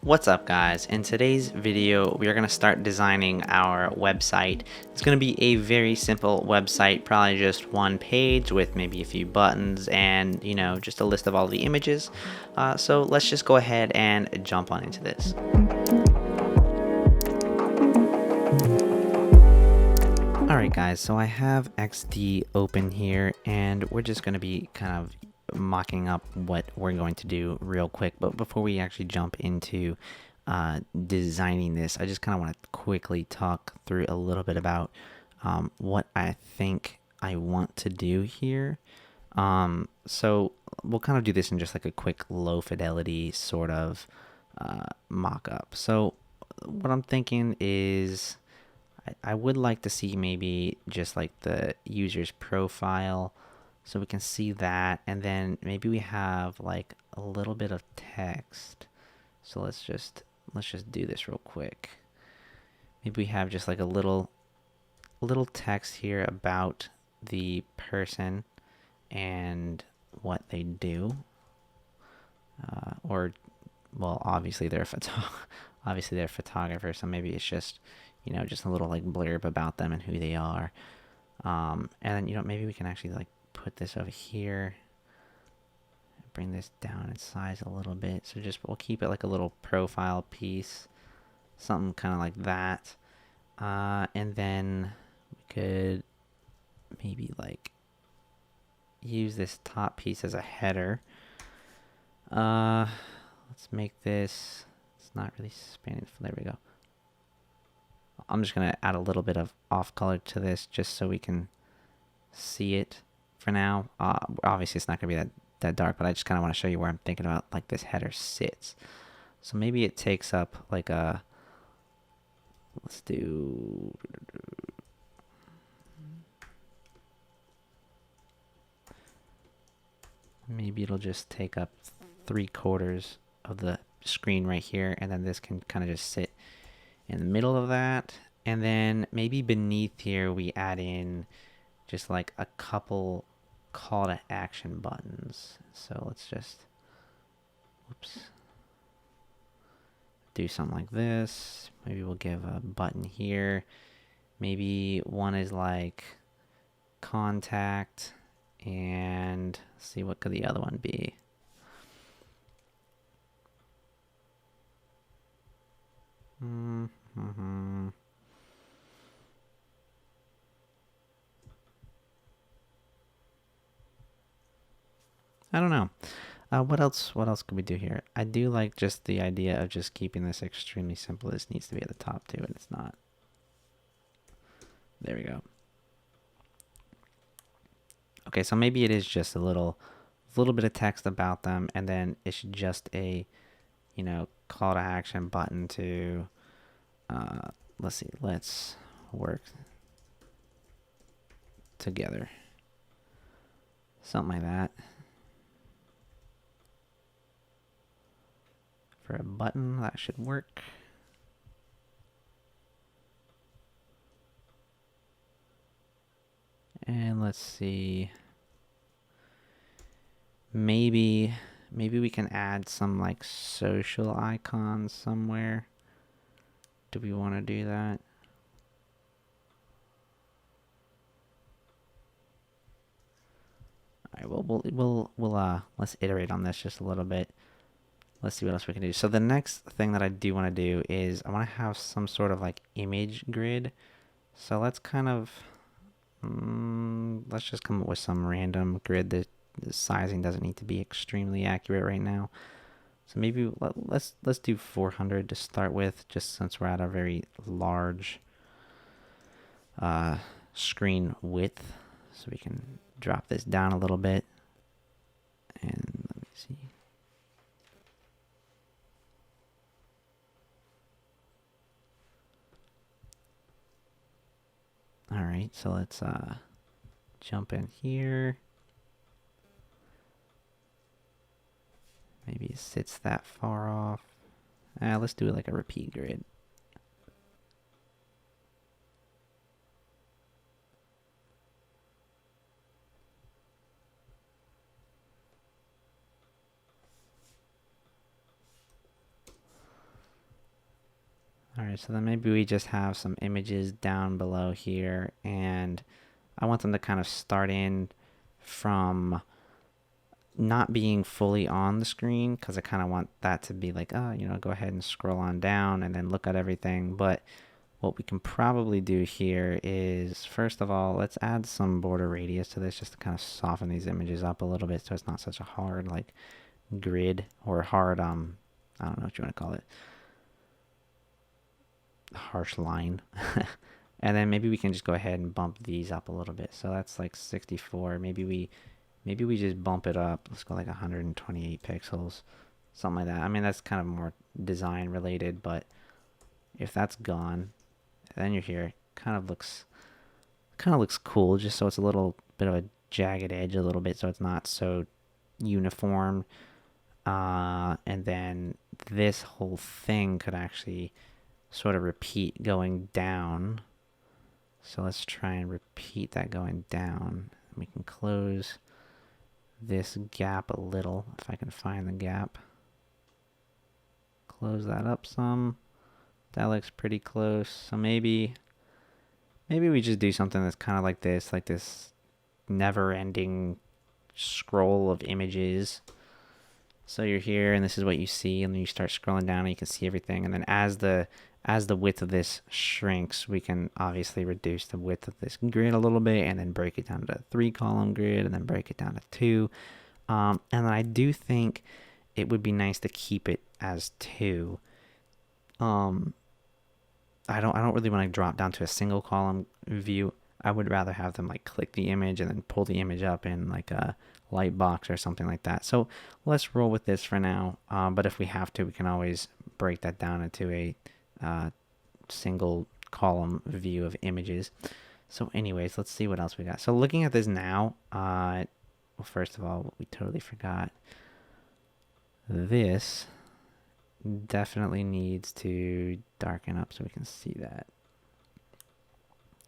What's up guys? In today's video we are going to start designing our website. It's going to be a very simple website, probably just one page with maybe a few buttons and just a list of all the images. So let's just go ahead and jump on into this. Alright guys, so I have XD open here and we're just going to be kind of mocking up what we're going to do real quick. But before we actually jump into designing this, I just kind of want to quickly talk through a little bit about what I think I want to do here. So we'll kind of do this in just like a quick low fidelity sort of mock-up. So what I'm thinking is I would like to see maybe just like the user's profile so we can see that, and then maybe we have like a little bit of text. So let's just do this real quick. Maybe we have just like a little text here about the person and what they do, or well, obviously they're a photographer, so maybe it's just just a little like blurb about them and who they are. And then maybe we can actually like put this over here, bring this down in size a little bit, so we'll keep it like a little profile piece, something kind of like that. And then we could maybe like use this top piece as a header. Let's make this, it's not really spanning, there we go. I'm just gonna add a little bit of off color to this just so we can see it for now. Obviously it's not gonna be that dark, but I just kind of want to show you where I'm thinking about like this header sits. So maybe it takes up like a, let's do, maybe it'll just take up 3/4 of the screen right here, and then this can kind of just sit in the middle of that. And then maybe beneath here we add in just like a couple call to action buttons. So let's just, whoops, do something like this. Maybe we'll give a button here. Maybe one is like contact, and see what could the other one be. I don't know. What else could we do here? I do like just the idea of just keeping this extremely simple. This needs to be at the top too, and it's not. There we go. Okay, so maybe it is just a little bit of text about them, and then it's just a, call to action button to, let's see, let's work together. Something like that. For a button, that should work. And let's see. Maybe we can add some like social icons somewhere. Do we want to do that? All right, well, we'll let's iterate on this just a little bit. Let's see what else we can do. So the next thing that I do want to do is I want to have some sort of like image grid. So let's kind of, let's just come up with some random grid. The sizing doesn't need to be extremely accurate right now. So maybe let's do 400 to start with, just since we're at a very large screen width. So we can drop this down a little bit. And let me see. All right, so let's jump in here. Maybe it sits that far off. Let's do it like a repeat grid. Alright, so then maybe we just have some images down below here, and I want them to kind of start in from not being fully on the screen, because I kind of want that to be like, oh, go ahead and scroll on down and then look at everything. But what we can probably do here is, first of all, let's add some border radius to this just to kind of soften these images up a little bit so it's not such a hard like grid or hard, I don't know what you want to call it, harsh line. And then maybe we can just go ahead and bump these up a little bit. So that's like 64. Maybe we just bump it up. Let's go like 128 pixels, something like that. I mean, that's kind of more design related, but if that's gone, then you're here. Kind of looks cool, just so it's a little bit of a jagged edge a little bit, so it's not so uniform. And then this whole thing could actually sort of repeat going down. So let's try and repeat that going down. We can close this gap a little, if I can find the gap. Close that up some. That looks pretty close. So maybe we just do something that's kind of like this never-ending scroll of images. So you're here, and this is what you see, and then you start scrolling down, and you can see everything. And then as the width of this shrinks, we can obviously reduce the width of this grid a little bit, and then break it down to a 3-column grid, and then break it down to 2. And then I do think it would be nice to keep it as 2. I don't really want to drop down to a single column view. I would rather have them like click the image and then pull the image up in like a light box or something like that. So let's roll with this for now. But if we have to, we can always break that down into a single column view of images. So anyways, let's see what else we got. So looking at this now, well, first of all, we totally forgot. This definitely needs to darken up so we can see that,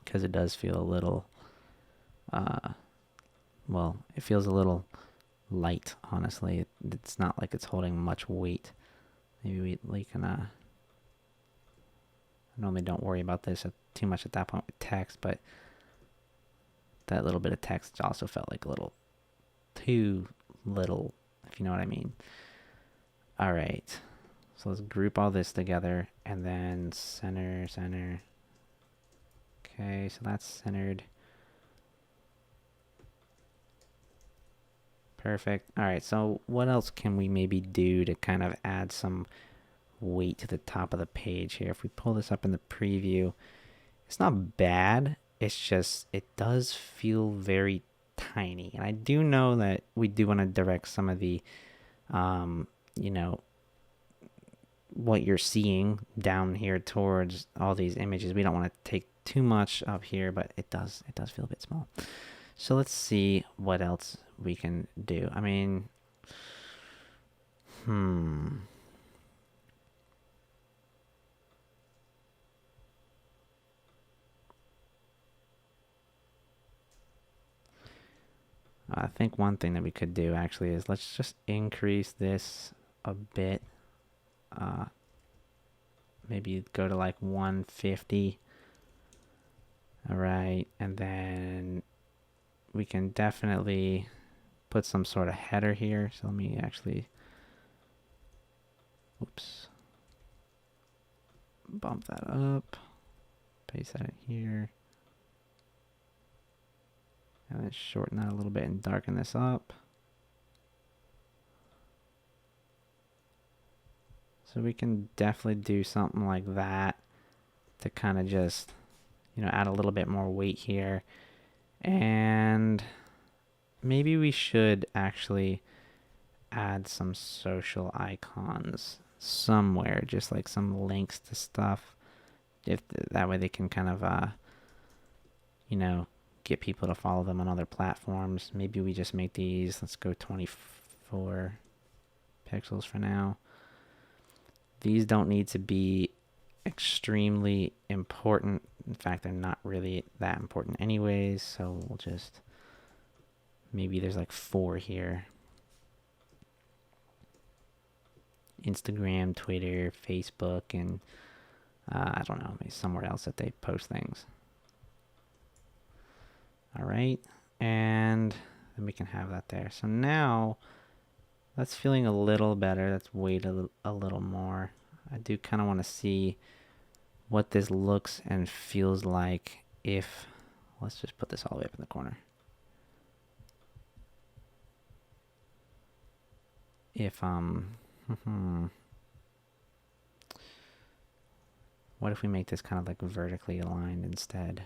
because it does feel a little well, it feels a little light, honestly. It's not like it's holding much weight. Maybe we can I normally don't worry about this too much at that point with text, but that little bit of text also felt like a little too little, if you know what I mean. All right, so let's group all this together, and then center. Okay, so that's centered. Perfect. All right, so what else can we maybe do to kind of add some weight to the top of the page here? If we pull this up in the preview, it's not bad. It's just, it does feel very tiny. And I do know that we do want to direct some of the, what you're seeing down here towards all these images. We don't want to take too much up here, but it does feel a bit small. So let's see what else we can do. I mean, I think one thing that we could do actually is let's just increase this a bit. Maybe go to like 150. All right, and then we can definitely put some sort of header here. So let me actually, bump that up, paste that in here, and then shorten that a little bit and darken this up. So we can definitely do something like that to kind of just, add a little bit more weight here. And maybe we should actually add some social icons somewhere, just like some links to stuff. If that way they can kind of, get people to follow them on other platforms. Maybe we just make these, let's go 24 pixels for now. These don't need to be extremely important. In fact, they're not really that important anyways, so we'll just, maybe there's like 4 here. Instagram, Twitter, Facebook, and I don't know, maybe somewhere else that they post things. All right, and then we can have that there. So now that's feeling a little better. Let's wait a little more. I do kind of want to see what this looks and feels like if, let's just put this all the way up in the corner. If, what if we make this kind of like vertically aligned instead?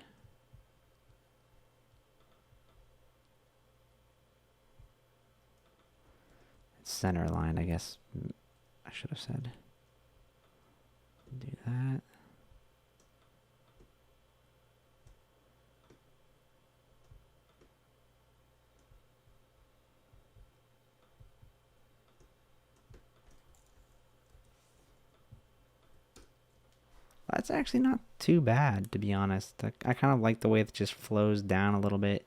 Center aligned, I guess I should have said. Do that. That's actually not too bad, to be honest. I kind of like the way it just flows down a little bit.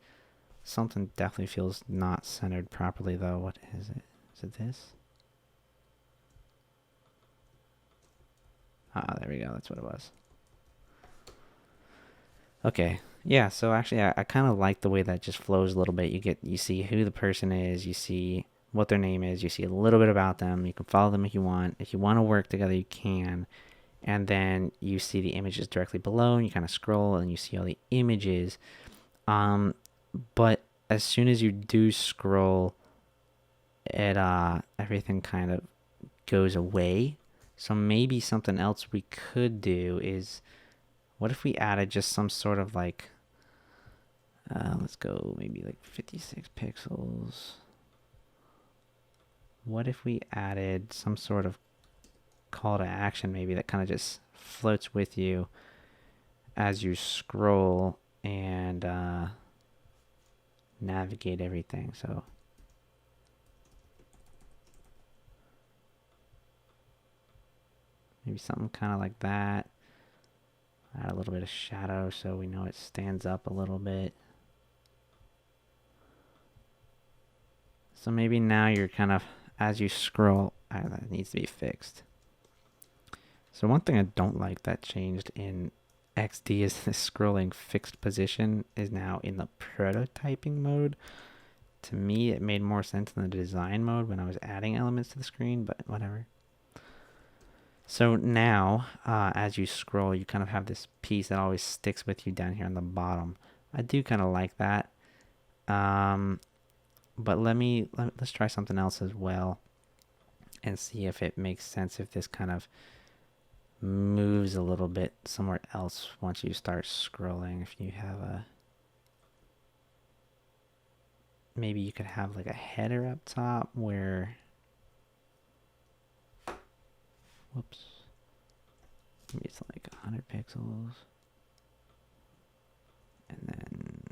Something definitely feels not centered properly, though. What is it? Is it this? Ah, there we go. That's what it was. Okay. Yeah, so actually I kind of like the way that just flows a little bit. You see who the person is, you see what their name is, you see a little bit about them. You can follow them if you want. If you want to work together, you can. And then you see the images directly below, and you kind of scroll and you see all the images. But as soon as you do scroll, it everything kind of goes away. So maybe something else we could do is, what if we added just some sort of like, let's go maybe like 56 pixels. What if we added some sort of call to action, maybe that kind of just floats with you as you scroll and navigate everything. So maybe something kind of like that. Add a little bit of shadow so we know it stands up a little bit. So maybe now you're kind of, as you scroll, that needs to be fixed. So one thing I don't like that changed in XD is the scrolling fixed position is now in the prototyping mode. To me, it made more sense in the design mode when I was adding elements to the screen, but whatever. So now, as you scroll, you kind of have this piece that always sticks with you down here on the bottom. I do kind of like that. But let's try something else as well and see if it makes sense if this kind of moves a little bit somewhere else once you start scrolling. If you have a, maybe you could have like a header up top where, whoops, maybe it's like 100 pixels, and then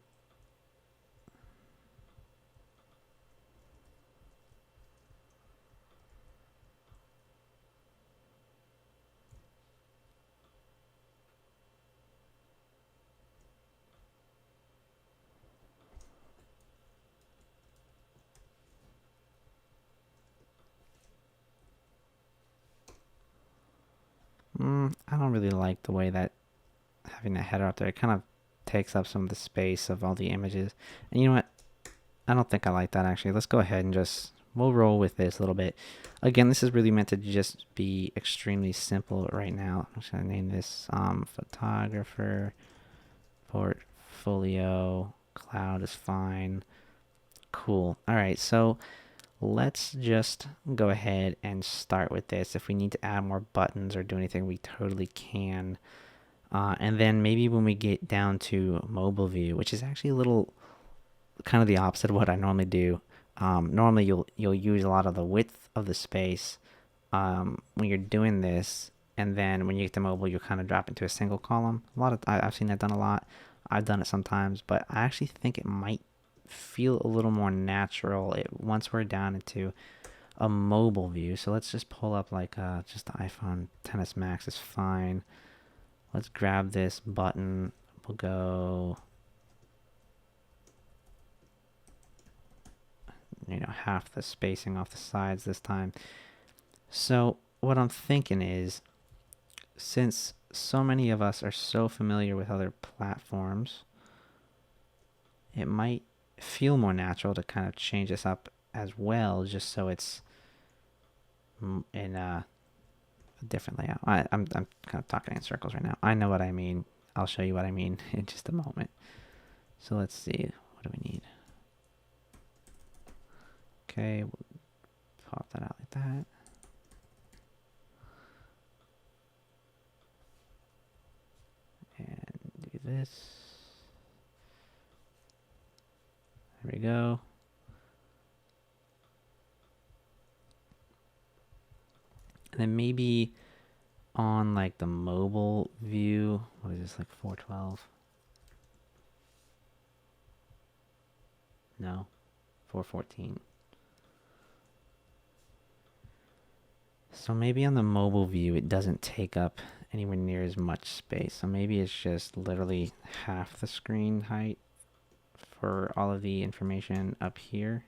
I don't really like the way that having that header up there, it kind of takes up some of the space of all the images. And you know what? I don't think I like that actually. Let's go ahead and we'll roll with this a little bit. Again, this is really meant to just be extremely simple right now. I'm just going to name this photographer, portfolio, cloud is fine. Cool. All right, so let's just go ahead and start with this. If we need to add more buttons or do anything, we totally can. And then maybe when we get down to mobile view, which is actually a little kind of the opposite of what I normally do. Normally you'll use a lot of the width of the space when you're doing this, and then when you get to mobile, you'll kind of drop into a single column. I've seen that done a lot. I've done it sometimes, but I actually think it might feel a little more natural once we're down into a mobile view. So let's just pull up like just the iPhone XS Max is fine. Let's grab this button. We'll go, half the spacing off the sides this time. So what I'm thinking is, since so many of us are so familiar with other platforms, it might feel more natural to kind of change this up as well, just so it's in a different layout. I'm kind of talking in circles right now. I know what I mean. I'll show you what I mean in just a moment. So let's see. What do we need? Okay, we'll pop that out like that. And do this. There we go. And then maybe on like the mobile view, what is this, like 412? No, 414. So maybe on the mobile view, it doesn't take up anywhere near as much space. So maybe it's just literally half the screen height for all of the information up here.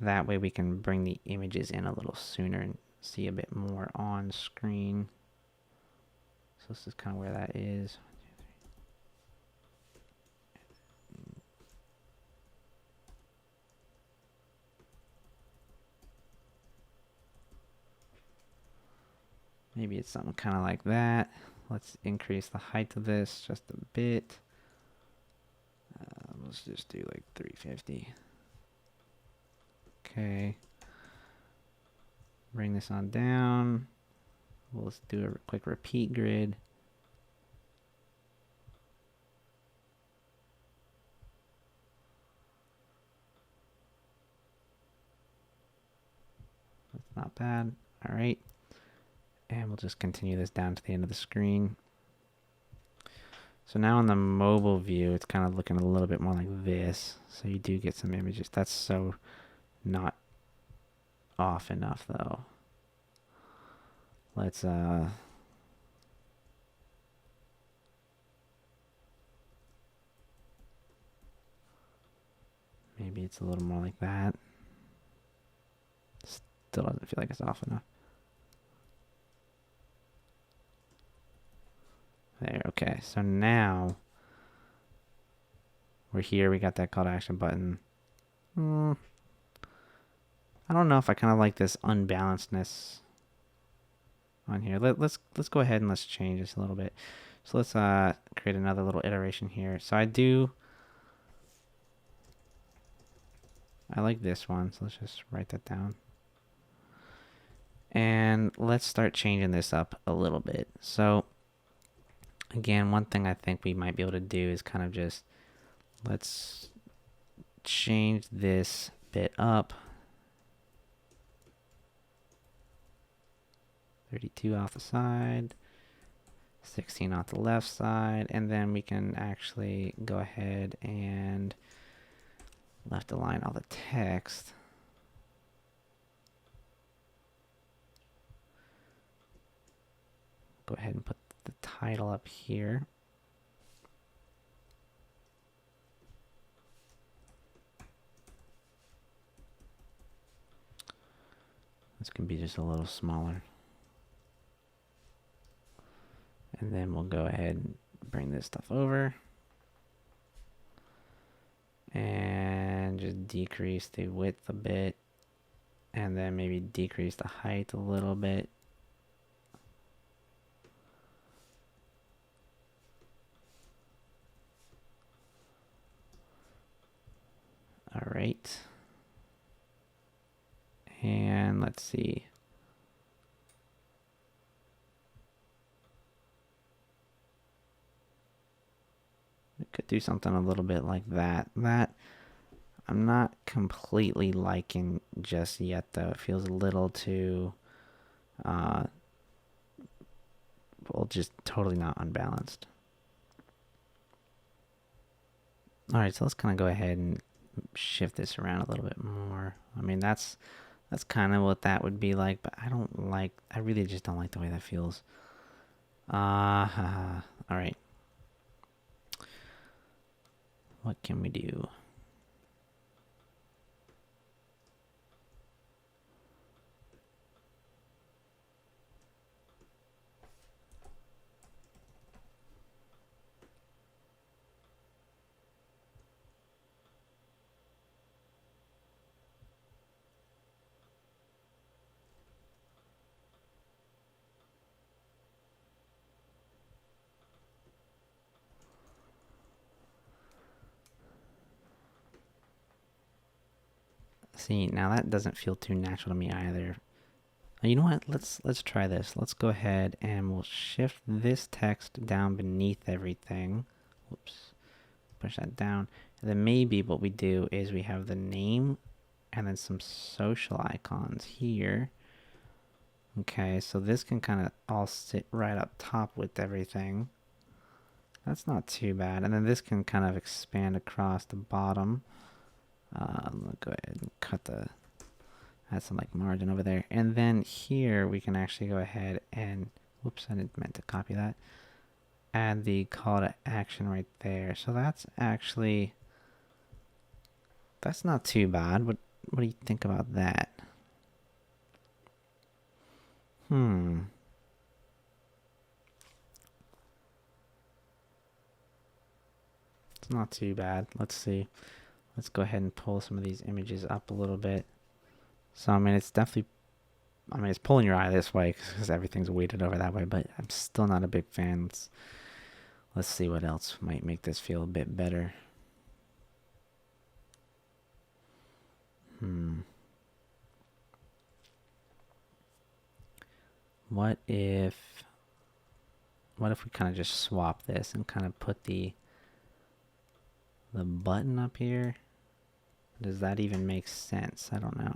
That way we can bring the images in a little sooner and see a bit more on screen. So this is kind of where that is. Maybe it's something kind of like that. Let's increase the height of this just a bit. Let's just do like 350. Okay. Bring this on down. Let's do a quick repeat grid. That's not bad. All right. And we'll just continue this down to the end of the screen. So now on the mobile view, it's kind of looking a little bit more like this. So you do get some images. That's so not off enough though. Let's maybe it's a little more like that. Still doesn't feel like it's off enough. There, okay. So now we're here. We got that call to action button. I don't know if I kind of like this unbalancedness on here. Let's go ahead and let's change this a little bit. So let's create another little iteration here. So I like this one. So let's just write that down. And let's start changing this up a little bit. So again, one thing I think we might be able to do is kind of just, let's change this bit up. 32 off the side, 16 off the left side, and then we can actually go ahead and left align all the text. Go ahead and put the title up here. This can be just a little smaller. And then we'll go ahead and bring this stuff over. And just decrease the width a bit. And then maybe decrease the height a little bit. All right. And let's see. We could do something a little bit like that. That I'm not completely liking just yet, though. It feels a little too, well, just totally not unbalanced. All right, so let's kind of go ahead and shift this around a little bit more. I mean, that's kind of what that would be like, but I really just don't like the way that feels. All right. What can we do? See, now that doesn't feel too natural to me either. You know what? Let's try this. Let's go ahead and we'll shift this text down beneath everything. Whoops. Push that down. And then maybe what we do is we have the name and then some social icons here. Okay, so this can kind of all sit right up top with everything. That's not too bad. And then this can kind of expand across the bottom. I'm gonna go ahead and add some like margin over there. And then here we can actually go ahead and, whoops, I didn't meant to copy that. Add the call to action right there. So that's not too bad. What do you think about that? It's not too bad. Let's see. Let's go ahead and pull some of these images up a little bit. So, I mean, it's definitely, it's pulling your eye this way because everything's weighted over that way, but I'm still not a big fan. Let's see what else might make this feel a bit better. What if we kind of just swap this and kind of put the button up here? Does that even make sense? I don't know.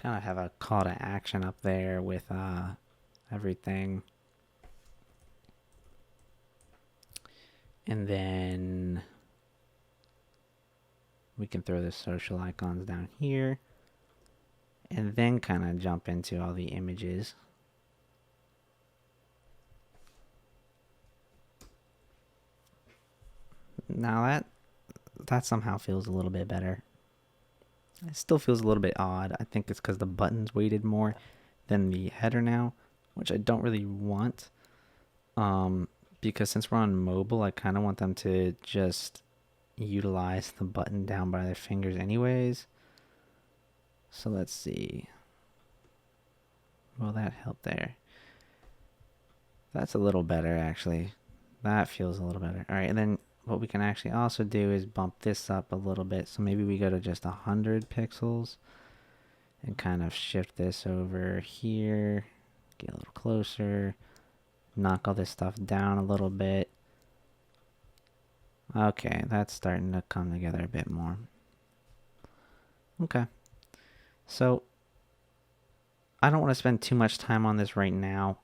Kind of have a call to action up there with everything. And then we can throw the social icons down here. And then kind of jump into all the images. Now that somehow feels a little bit better. It still feels a little bit odd. I think it's because the button's weighted more than the header now, which I don't really want. Because since we're on mobile, I kind of want them to just utilize the button down by their fingers anyways. So let's see. Will that help there? That's a little better, actually. That feels a little better. All right, and then what we can actually also do is bump this up a little bit. So maybe we go to just 100 pixels and kind of shift this over here. Get a little closer. Knock all this stuff down a little bit. Okay, that's starting to come together a bit more. Okay. So I don't want to spend too much time on this right now.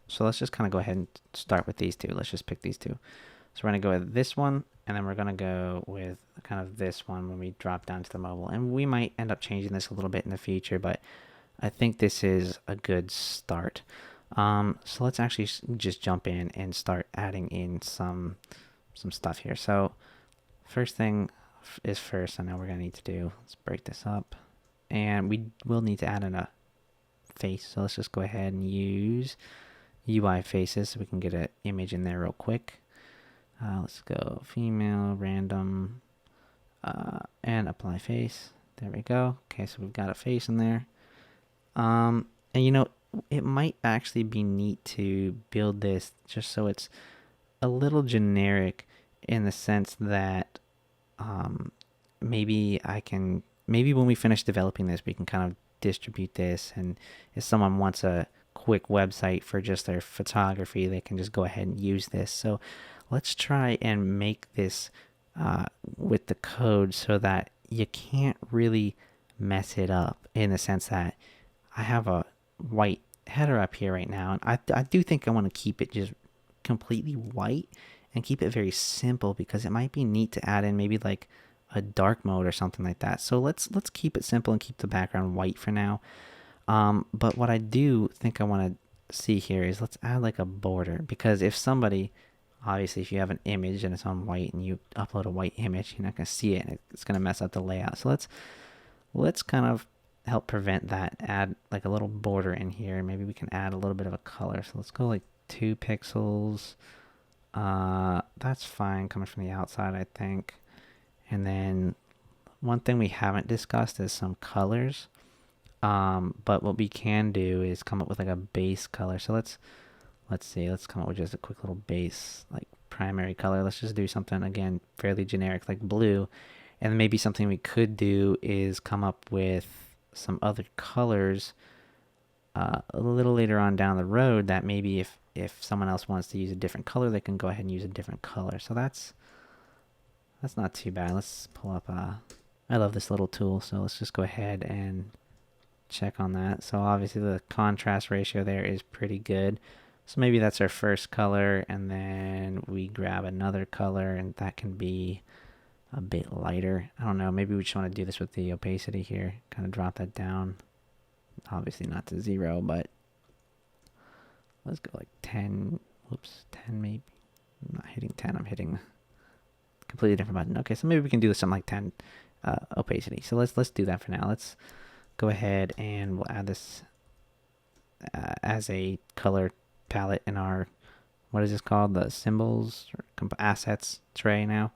So let's just kind of go ahead and start with these two. Let's just pick these two. So we're going to go with this one, and then we're going to go with kind of this one when we drop down to the mobile. And we might end up changing this a little bit in the future, but I think this is a good start. So let's actually just jump in and start adding in some stuff here. So first thing is first, I know we're going to need to do. Let's break this up. And we will need to add in a face. So let's just go ahead and use UI faces so we can get an image in there real quick. Let's go female, random, and apply face. There we go. Okay, so we've got a face in there. And you know, it might actually be neat to build this just so it's a little generic in the sense that maybe when we finish developing this, we can kind of distribute this, and if someone wants a quick website for just their photography, they can just go ahead and use this. So let's try and make this with the code so that you can't really mess it up, in the sense that I have a white header up here right now, and I do think I want to keep it just completely white and keep it very simple, because it might be neat to add in maybe like a dark mode or something like that. So let's keep it simple and keep the background white for now. But what I do think I want to see here is let's add like a border, because if somebody, obviously if you have an image and it's on white and you upload a white image, you're not going to see it, and it's going to mess up the layout. So let's kind of help prevent that. Add like a little border in here. Maybe we can add a little bit of a color. So let's go like 2 pixels. That's fine coming from the outside, I think. And then one thing we haven't discussed is some colors. But what we can do is come up with like a base color. So let's see, let's come up with just a quick little base, like primary color. Let's just do something, again, fairly generic, like blue. And maybe something we could do is come up with some other colors a little later on down the road that maybe if someone else wants to use a different color, they can go ahead and use a different color. So that's not too bad. Let's pull up, I love this little tool. So let's just go ahead and check on that. So obviously the contrast ratio there is pretty good. So maybe that's our first color, and then we grab another color, and that can be a bit lighter. I don't know, maybe we just want to do this with the opacity here. Kind of drop that down. Obviously not to 0, but let's go like 10. Whoops, 10 maybe. I'm not hitting 10, I'm hitting a completely different button. Okay, so maybe we can do something like 10 opacity. So let's do that for now. Let's go ahead and we'll add this as a color palette in our, what is this called? The symbols or assets tray now.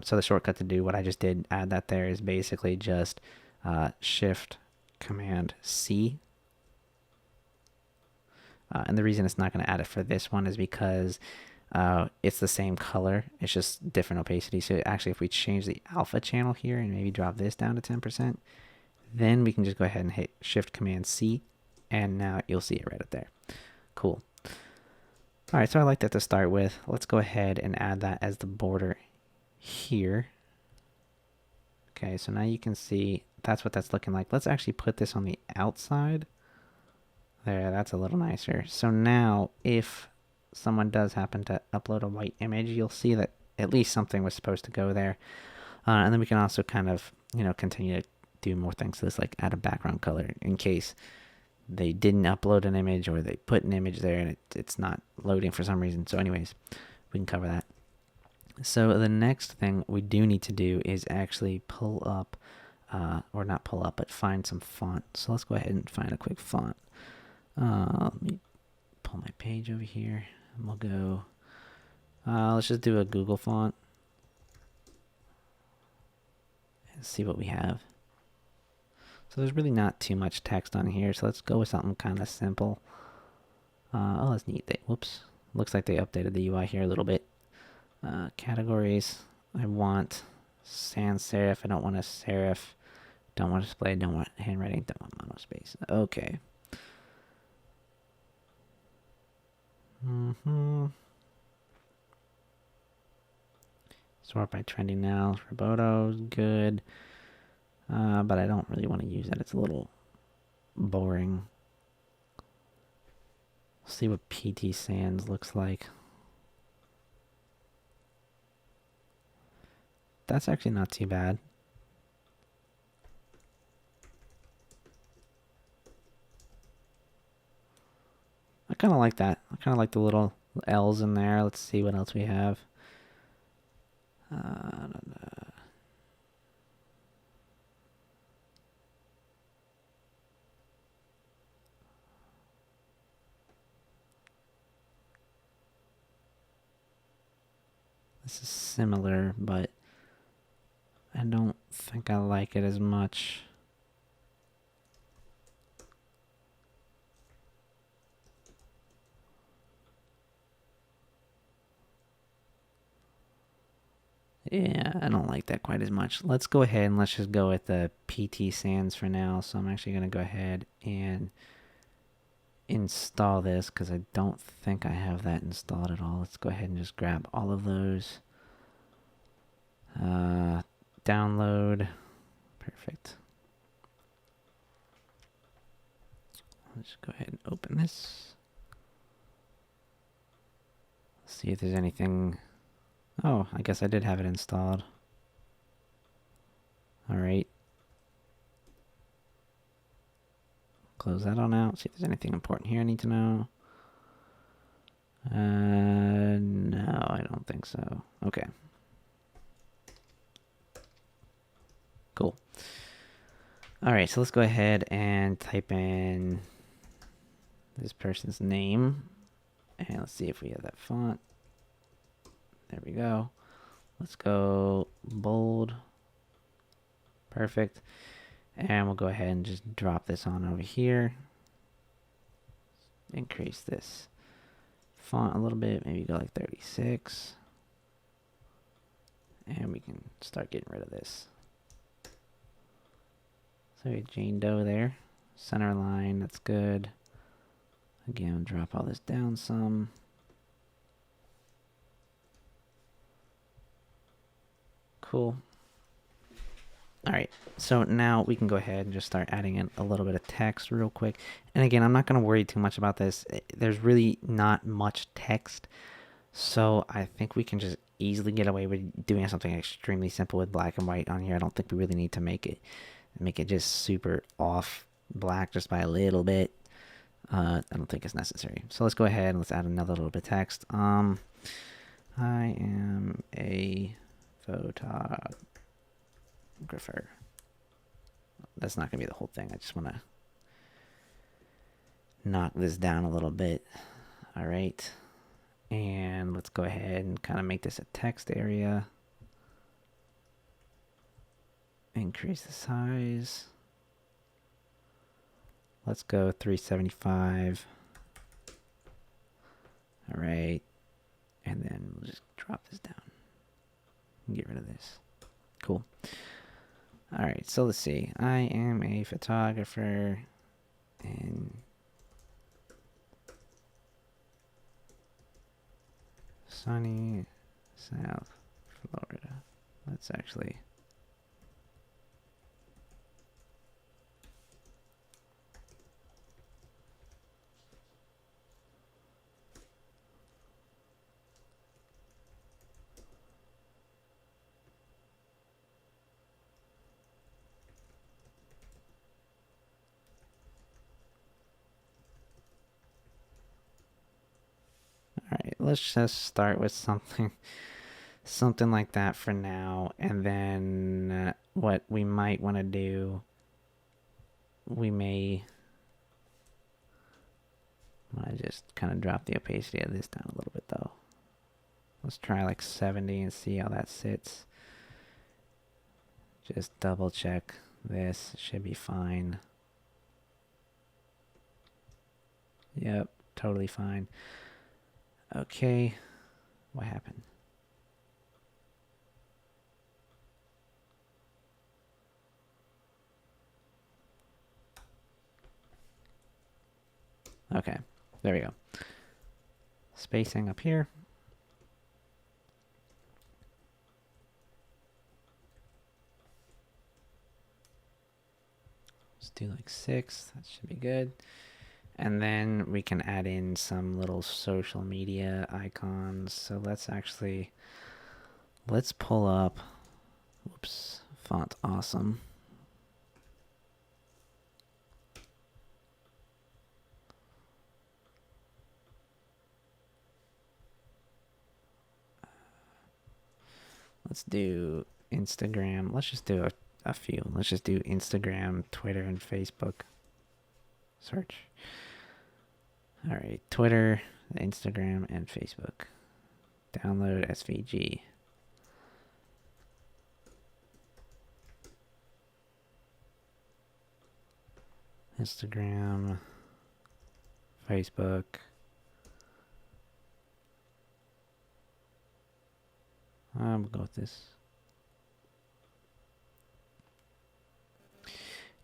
So the shortcut to do what I just did, add that there, is basically just Shift Command C. And the reason it's not going to add it for this one is because it's the same color. It's just different opacity. So actually, if we change the alpha channel here and maybe drop this down to 10%, then we can just go ahead and hit Shift Command C, and now you'll see it right up there. Cool. All right, so I like that to start with. Let's go ahead and add that as the border here. Okay, so now you can see that's what that's looking like. Let's actually put this on the outside. There, that's a little nicer. So now if someone does happen to upload a white image, you'll see that at least something was supposed to go there. And then we can also kind of, continue to do more things to this, like add a background color in case they didn't upload an image or they put an image there and it's not loading for some reason. So anyways, we can cover that. So the next thing we do need to do is actually pull up, or not pull up, but find some font. So let's go ahead and find a quick font. Let me pull my page over here, and we'll go, let's just do a Google font and see what we have. So there's really not too much text on here, so let's go with something kind of simple. Oh, that's neat. Whoops. Looks like they updated the UI here a little bit. Categories. I want sans serif. I don't want a serif. Don't want display. Don't want handwriting. Don't want monospace. Okay. Sort by trending now. Roboto's good. But I don't really want to use that. It's a little boring. See what PT Sans looks like. That's actually not too bad. I kind of like that. I kind of like the little L's in there. Let's see what else we have. This is similar, but I don't think I like it as much. Yeah, I don't like that quite as much. Let's go ahead and let's just go with the PT Sans for now. So I'm actually going to go ahead and install this because I don't think I have that installed at all. Let's go ahead and just grab all of those. Download. Perfect. Let's go ahead and open this. See if there's anything. Oh, I guess I did have it installed. Alright. Close that on out. See if there's anything important here I need to know. No, I don't think so. Okay. Cool. Alright, so let's go ahead and type in this person's name. And let's see if we have that font. There we go. Let's go bold. Perfect. And we'll go ahead and just drop this on over here. Increase this font a little bit. Maybe go like 36. And we can start getting rid of this. So we have Jane Doe there. Center line, that's good. Again, drop all this down some. Cool. Alright, so now we can go ahead and just start adding in a little bit of text real quick. And again, I'm not going to worry too much about this. There's really not much text. So I think we can just easily get away with doing something extremely simple with black and white on here. I don't think we really need to make it just super off black just by a little bit. I don't think it's necessary. So let's go ahead and let's add another little bit of text. I am a photographer. That's not going to be the whole thing. I just want to knock this down a little bit. All right. And let's go ahead and kind of make this a text area. Increase the size. Let's go 375. All right. And then we'll just drop this down. And get rid of this. Cool. All right. So let's see. I am a photographer in sunny South Florida. Let's actually... Alright, let's just start with something like that for now, and then what we might want to do, we may want to just kind of drop the opacity of this down a little bit though. Let's try like 70 and see how that sits. Just double check this, should be fine. Yep, totally fine. Okay, what happened? Okay, there we go. Spacing up here. Let's do like 6, that should be good. And then we can add in some little social media icons. So let's pull up, whoops, font awesome. Let's do Instagram. Let's just do a few. Let's just do Instagram, Twitter, and Facebook. Search. All right, Twitter, Instagram, and Facebook. Download SVG. Instagram, Facebook. We'll go with this.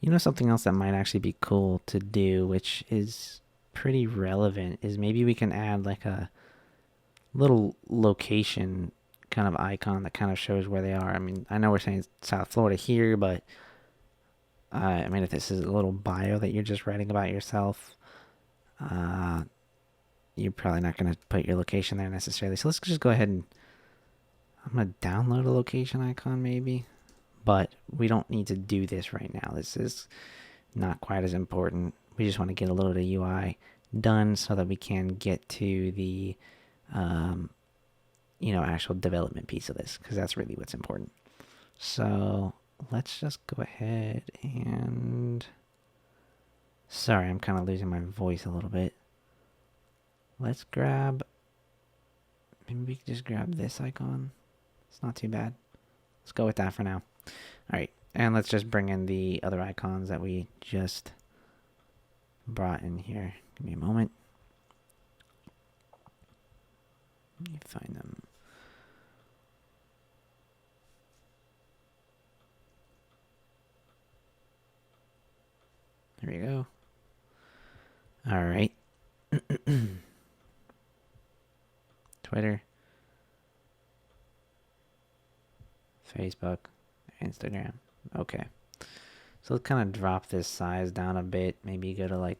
You know, something else that might actually be cool to do, which is pretty relevant, is maybe we can add like a little location kind of icon that kind of shows where they are. I mean, I know we're saying South Florida here, but I mean, if this is a little bio that you're just writing about yourself, you're probably not going to put your location there necessarily. So let's just go ahead and I'm going to download a location icon maybe, but we don't need to do this right now. This is not quite as important. We just want to get a little bit of UI done so that we can get to the, actual development piece of this, because that's really what's important. So let's just go ahead and... Sorry, I'm kind of losing my voice a little bit. Let's grab, maybe we can just grab this icon. It's not too bad. Let's go with that for now. Alright, and let's just bring in the other icons that we just brought in here. Give me a moment. Let me find them. There we go. Alright. Twitter. Facebook. Instagram. Okay. So let's kind of drop this size down a bit. Maybe go to like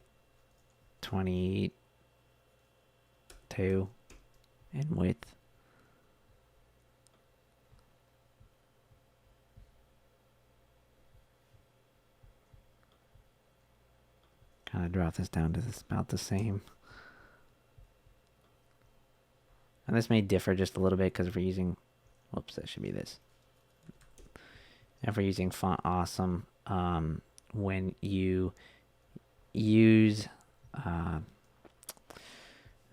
22 in width. Kind of drop this down to about the same. And this may differ just a little bit because if we're using, whoops, that should be this. If we're using Font Awesome, when you use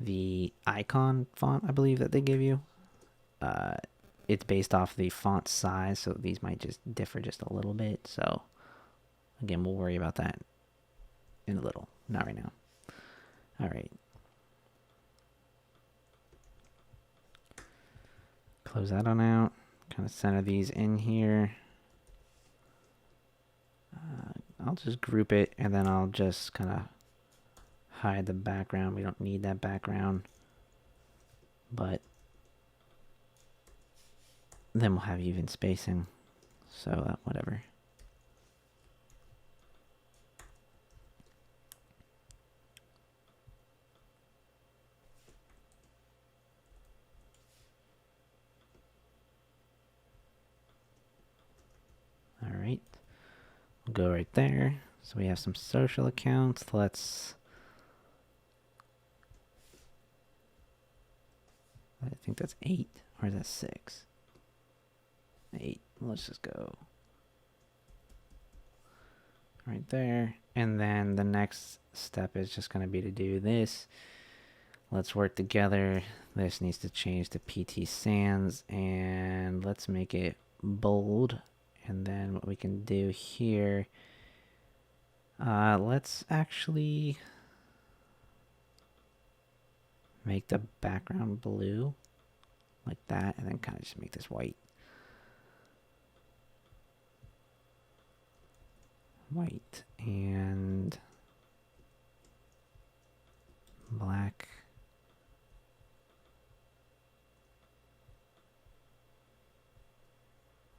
the icon font, I believe that they give you, it's based off the font size, so these might just differ just a little bit. So again, we'll worry about that in a little, not right now. All right. Close that on out. Kind of center these in here. I'll just group it, and then I'll just kind of hide the background. We don't need that background. But then we'll have even spacing. So, whatever. Alright. We'll go right there. So we have some social accounts. Let's... I think that's 8. Or is that 6? 8. Let's just go right there. And then the next step is just going to be to do this. Let's work together. This needs to change to PT Sans. And let's make it bold. And then what we can do here, let's actually make the background blue like that, and then kind of just make this white. White and black.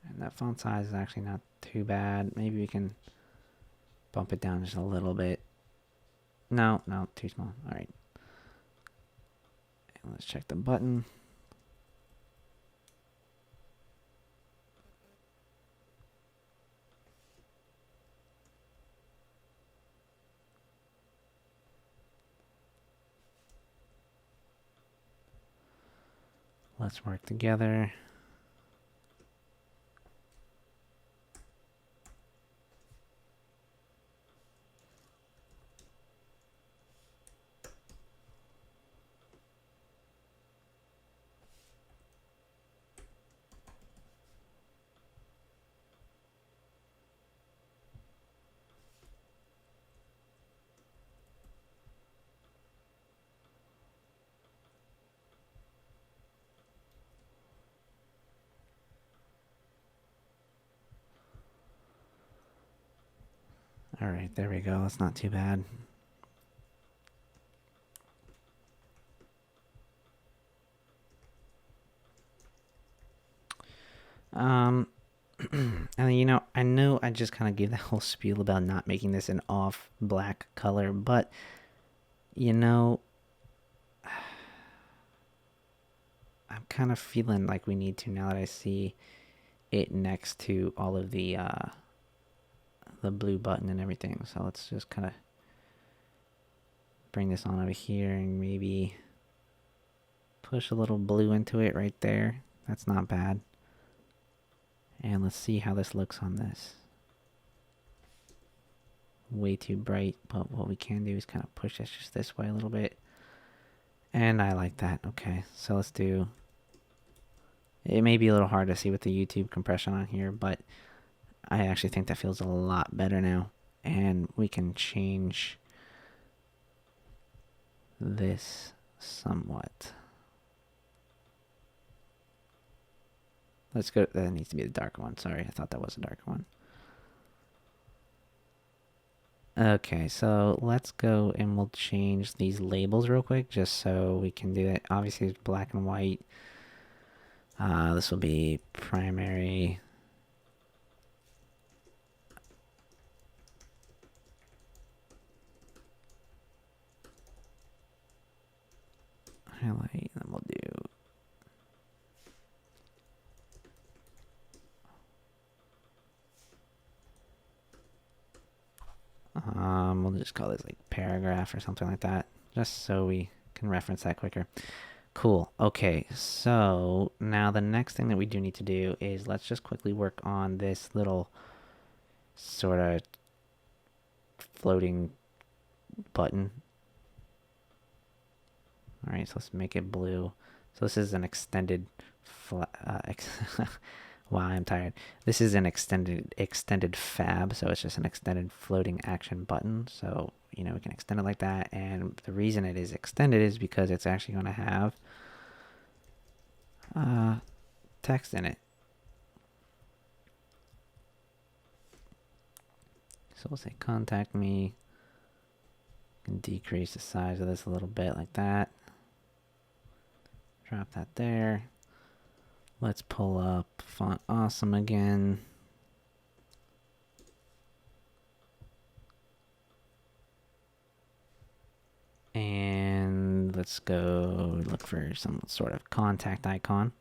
And that font size is actually not too bad. Maybe we can bump it down just a little bit. No, too small. All right. And let's check the button. Let's work together. All right, there we go. That's not too bad. And you know I just kind of gave that whole spiel about not making this an off black color, but you know, I'm kind of feeling like we need to now that I see it next to all of the blue button and everything. So let's just kind of bring this on over here and maybe push a little blue into it right there. That's not bad. And let's see how this looks on this. Way too bright, but what we can do is kind of push this just this way a little bit. And I like that. Okay, so let's do... It may be a little hard to see with the YouTube compression on here, but I actually think that feels a lot better now. And we can change this somewhat. Let's go... That needs to be the darker one. Sorry, I thought that was a darker one. Okay, so let's go and we'll change these labels real quick just so we can do it. Obviously, it's black and white. This will be primary. Highlight, and we'll do... we'll just call this like paragraph or something like that, just so we can reference that quicker. Cool. Okay, so now the next thing that we do need to do is let's just quickly work on this little sort of floating button. All right, so let's make it blue. So this is an extended wow, I'm tired. This is an extended fab, so it's just an extended floating action button. So, you know, we can extend it like that. And the reason it is extended is because it's actually going to have text in it. So we'll say contact me. Can decrease the size of this a little bit like that. Drop that there. Let's pull up Font Awesome again. And let's go look for some sort of contact icon.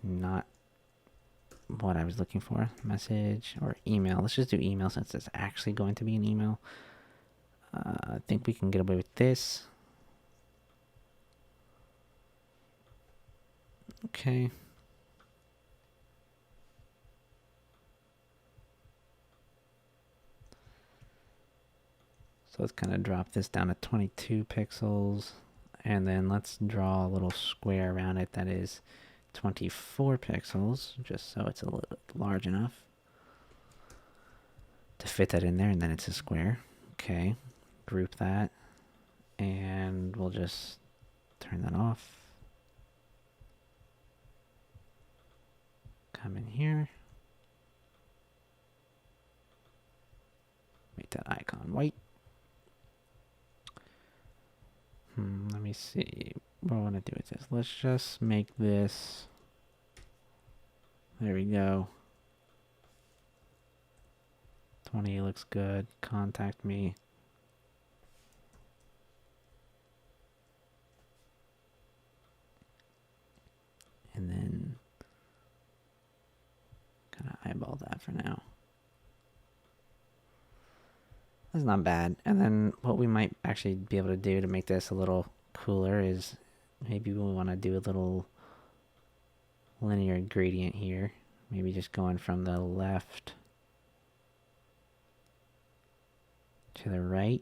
Not what I was looking for. Message or email. Let's just do email since it's actually going to be an email. I think we can get away with this. Okay. So let's kind of drop this down to 22 pixels. And then let's draw a little square around it that is 24 pixels, just so it's a little large enough to fit that in there, and then it's a square. Okay, group that, and we'll just turn that off. Come in here. Make that icon white. Let me see what I want to do with this. Let's just make this... There we go. 20 looks good. Contact me. And then kind of eyeball that for now. That's not bad. And then what we might actually be able to do to make this a little cooler is maybe we want to do a little linear gradient here. Maybe just going from the left to the right.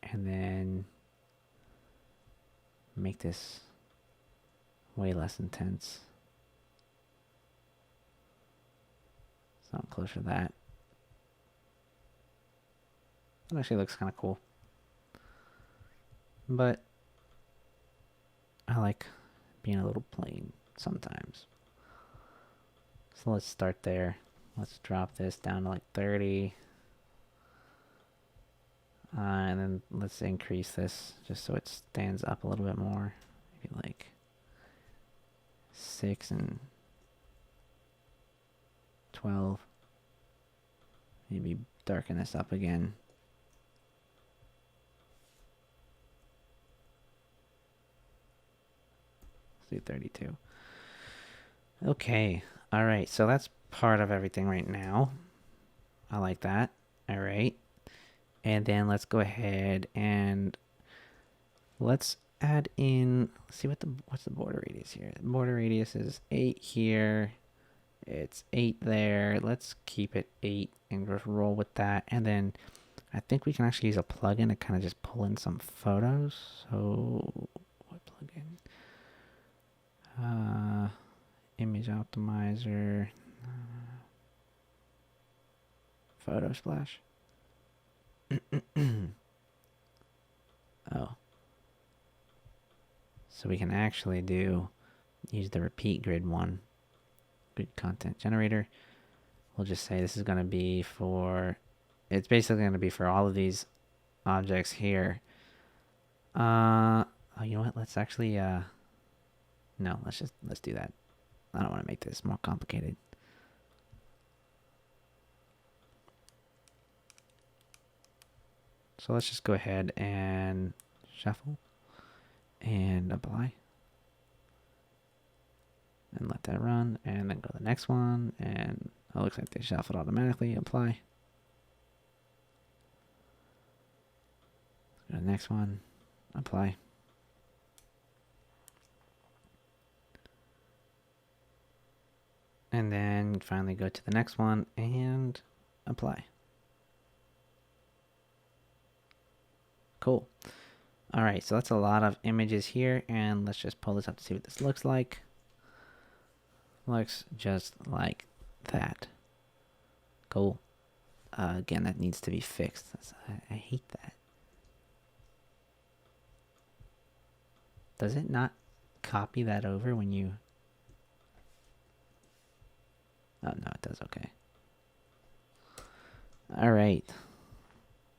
And then make this way less intense. So I'm closer to that. That actually looks kind of cool. But I like being a little plain sometimes. So let's start there. Let's drop this down to like 30. And then let's increase this just so it stands up a little bit more. Maybe like 6 and 12. Maybe darken this up again. Let's do 32. Okay. All right. So that's part of everything right now. I like that. All right. And then let's go ahead and let's add in, let's see what's the border radius here. The border radius is 8 here. It's 8 there. Let's keep it 8 and just roll with that. And then I think we can actually use a plugin to kind of just pull in some photos. So, what plugin? Image optimizer, photo splash. Oh, so we can actually use the repeat grid one, grid content generator. We'll just say this is going to be for, it's basically going to be for all of these objects here. Oh, you know what? Let's actually, no, let's do that. I don't want to make this more complicated. So let's just go ahead and shuffle and apply. And let that run, and then go to the next one, and it looks like they shuffled automatically. Apply. Go to the next one, apply. And then finally go to the next one and apply. Cool. All right, so that's a lot of images here, and let's just pull this up to see what this looks like. Looks just like that. Cool. Again, that needs to be fixed. I hate that. Does it not copy that over when you... Oh, no, it does. Okay. All right.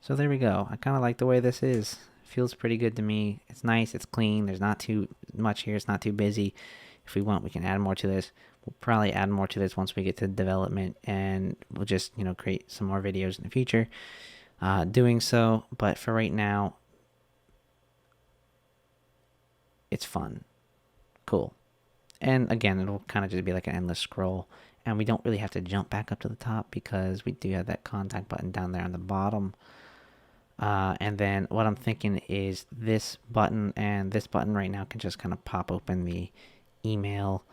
So there we go. I kind of like the way this is. Feels pretty good to me. It's nice. It's clean. There's not too much here. It's not too busy. If we want, we can add more to this. We'll probably add more to this once we get to development, and we'll just, create some more videos in the future doing so. But for right now, it's fun. Cool. And again, it'll kind of just be like an endless scroll. And we don't really have to jump back up to the top because we do have that contact button down there on the bottom. And then what I'm thinking is this button and this button right now can just kind of pop open the email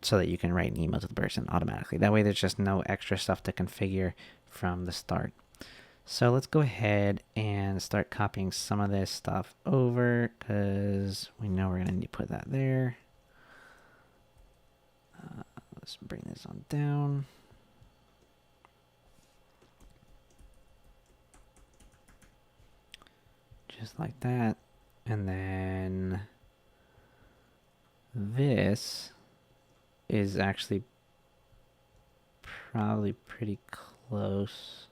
so that you can write an email to the person automatically. That way there's just no extra stuff to configure from the start. So let's go ahead and start copying some of this stuff over because we know we're going to need to put that there. Let's bring this on down. Just like that. And then this is actually probably pretty close.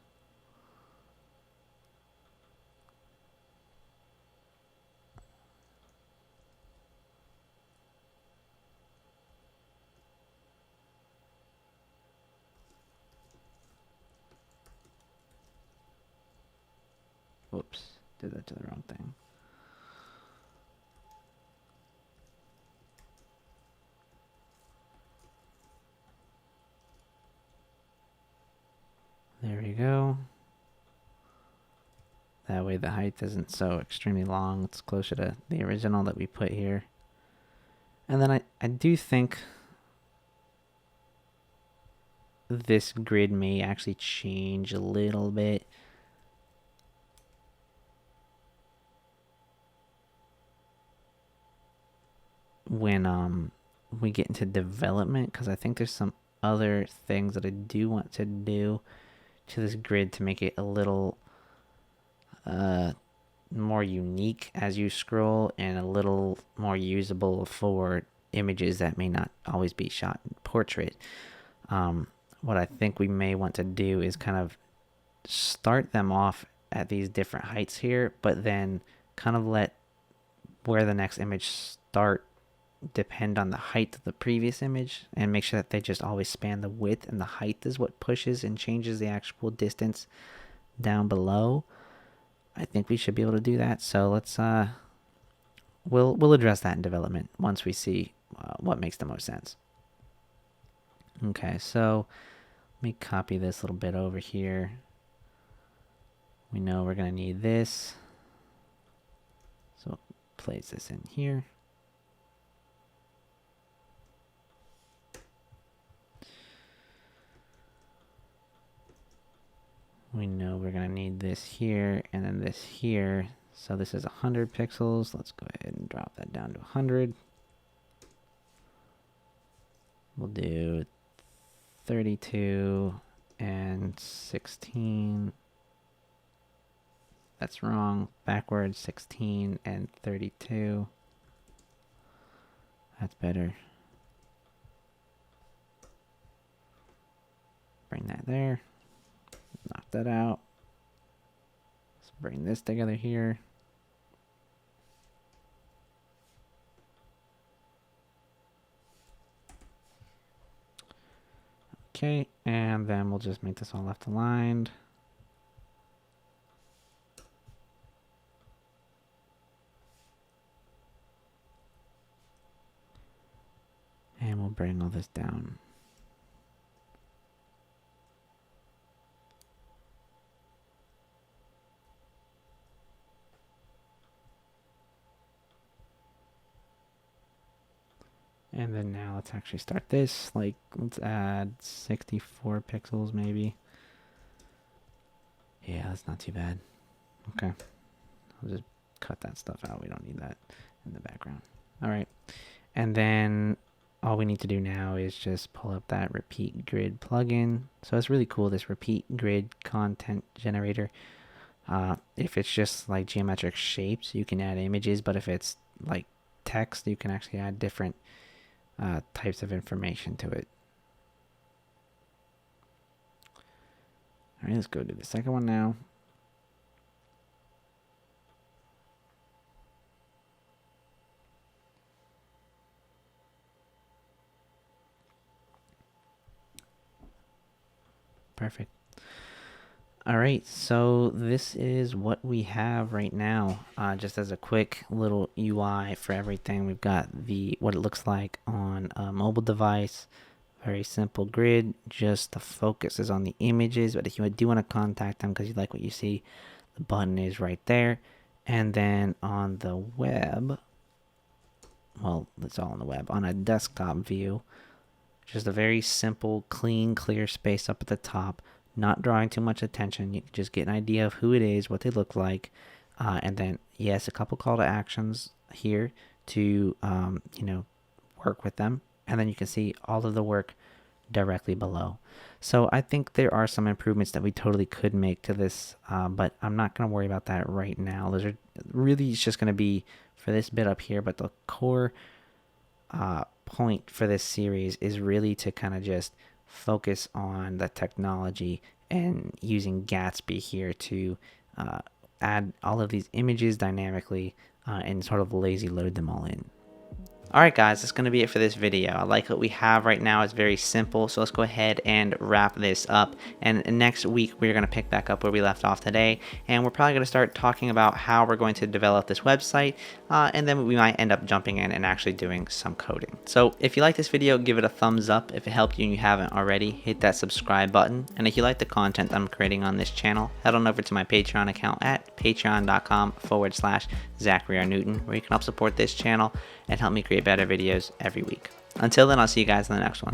Whoops, did that to the wrong thing. There we go. That way the height isn't so extremely long. It's closer to the original that we put here. And then I do think this grid may actually change a little bit. When we get into development, because I think there's some other things that I do want to do to this grid to make it a little more unique as you scroll and a little more usable for images that may not always be shot in portrait. What I think we may want to do is kind of start them off at these different heights here, but then kind of let where the next image start depend on the height of the previous image, and make sure that they just always span the width, and the height is what pushes and changes the actual distance down below. I think we should be able to do that. So let's we'll address that in development once we see what makes the most sense. Okay, so let me copy this little bit over here. We know we're going to need this, so place this in here. We know we're going to need this here and then this here. So this is 100 pixels. Let's go ahead and drop that down to 100. We'll do 32 and 16. That's wrong. Backwards, 16 and 32. That's better. Bring that there. Knock that out. Let's bring this together here. Okay, and then we'll just make this all left aligned. And we'll bring all this down. And then now let's actually start this. Like, let's add 64 pixels maybe. Yeah, that's not too bad. Okay. I'll just cut that stuff out. We don't need that in the background. All right. And then all we need to do now is just pull up that repeat grid plugin. So it's really cool, this repeat grid content generator. If it's just like geometric shapes, you can add images, but if it's like text, you can actually add different types of information to it. All right, let's go do the second one now. Perfect. All right, so this is what we have right now. Just as a quick little UI for everything, we've got what it looks like on a mobile device. Very simple grid. Just the focus is on the images, but if you do want to contact them because you like what you see, the button is right there. And then on the web, well, it's all on the web. On a desktop view, just a very simple, clean, clear space up at the top. Not drawing too much attention. You can just get an idea of who it is, what they look like, and then yes, a couple call to actions here to work with them, and then you can see all of the work directly below. So I think there are some improvements that we totally could make to this, but I'm not going to worry about that right now. Those are really, it's just going to be for this bit up here, but the core point for this series is really to kind of just focus on the technology and using Gatsby here to add all of these images dynamically and sort of lazy load them all in. Alright guys, that's going to be it for this video. I like what we have right now. It's very simple, so let's go ahead and wrap this up. And next week we're going to pick back up where we left off today, and we're probably going to start talking about how we're going to develop this website, and then we might end up jumping in and actually doing some coding. So if you like this video, give it a thumbs up. If it helped you and you haven't already, hit that subscribe button. And if you like the content I'm creating on this channel, head on over to my Patreon account at patreon.com/Zachary R. Newton, where you can help support this channel and help me create better videos every week. Until then, I'll see you guys in the next one.